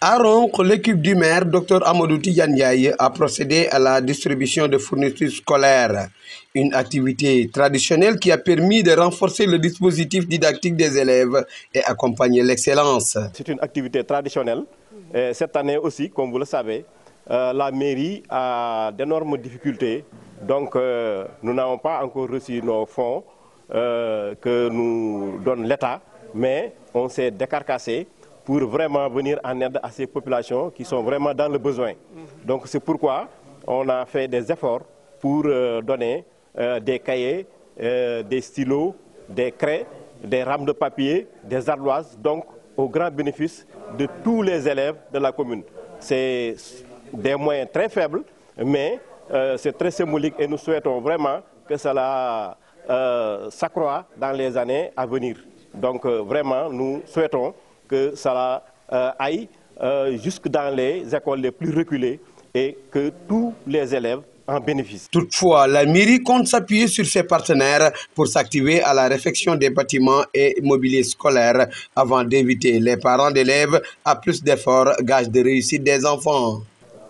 À Ronkh, l'équipe du maire, Dr Amadou Tidiane Ndiaye, a procédé à la distribution de fournitures scolaires, une activité traditionnelle qui a permis de renforcer le dispositif didactique des élèves et accompagner l'excellence. C'est une activité traditionnelle. Et cette année aussi, comme vous le savez, la mairie a d'énormes difficultés. Donc, nous n'avons pas encore reçu nos fonds que nous donne l'État, mais on s'est décarcassé pour vraiment venir en aide à ces populations qui sont vraiment dans le besoin. Donc c'est pourquoi on a fait des efforts pour donner des cahiers, des stylos, des craies, des rames de papier, des ardoises, donc au grand bénéfice de tous les élèves de la commune. C'est des moyens très faibles, mais c'est très symbolique et nous souhaitons vraiment que cela s'accroît dans les années à venir. Donc vraiment, nous souhaitons que cela aille jusque dans les écoles les plus reculées et que tous les élèves en bénéficient. Toutefois, la mairie compte s'appuyer sur ses partenaires pour s'activer à la réfection des bâtiments et mobilier scolaires avant d'inviter les parents d'élèves à plus d'efforts, gage de réussite des enfants.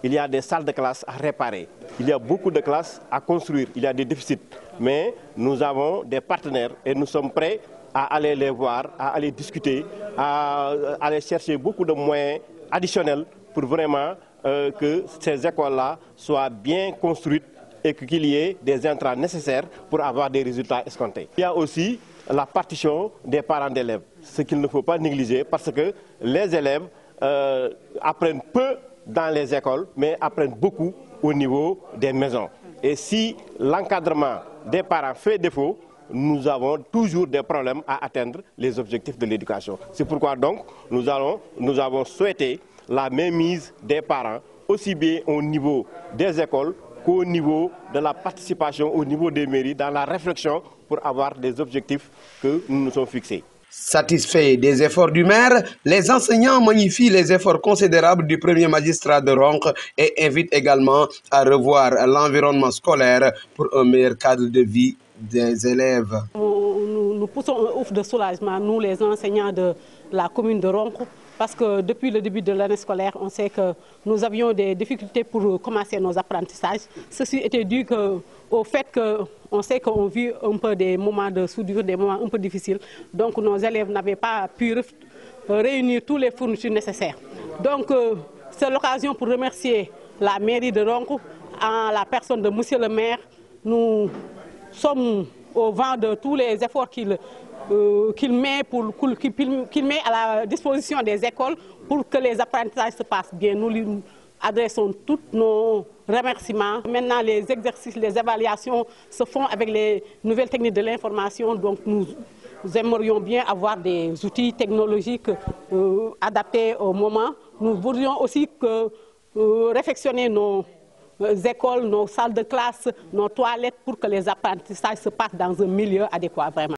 Il y a des salles de classe à réparer, il y a beaucoup de classes à construire, il y a des déficits. Mais nous avons des partenaires et nous sommes prêts à aller les voir, à aller discuter, à aller chercher beaucoup de moyens additionnels pour vraiment que ces écoles-là soient bien construites et qu'il y ait des intrants nécessaires pour avoir des résultats escomptés. Il y a aussi la partition des parents d'élèves, ce qu'il ne faut pas négliger parce que les élèves apprennent peu dans les écoles, mais apprennent beaucoup au niveau des maisons. Et si l'encadrement des parents fait défaut, nous avons toujours des problèmes à atteindre les objectifs de l'éducation. C'est pourquoi donc nous avons souhaité la mainmise des parents, aussi bien au niveau des écoles qu'au niveau de la participation au niveau des mairies dans la réflexion pour avoir des objectifs que nous nous sommes fixés. Satisfaits des efforts du maire, les enseignants magnifient les efforts considérables du premier magistrat de Ronkh et invitent également à revoir l'environnement scolaire pour un meilleur cadre de vie des élèves. Nous poussons un ouf de soulagement, nous les enseignants de la commune de Ronkh, parce que depuis le début de l'année scolaire, on sait que nous avions des difficultés pour commencer nos apprentissages. Ceci était dû au fait qu'on sait qu'on vit un peu des moments de soudure, des moments un peu difficiles. Donc nos élèves n'avaient pas pu réunir tous les fournitures nécessaires. Donc c'est l'occasion pour remercier la mairie de Ronkh, en la personne de monsieur le maire. Nous sommes au vent de tous les efforts qu'il met à la disposition des écoles pour que les apprentissages se passent bien. Nous lui adressons tous nos remerciements. Maintenant, les exercices, les évaluations se font avec les nouvelles techniques de l'information. Donc, nous aimerions bien avoir des outils technologiques adaptés au moment. Nous voudrions aussi réfectionner nos écoles, nos salles de classe, nos toilettes pour que les apprentissages se passent dans un milieu adéquat vraiment.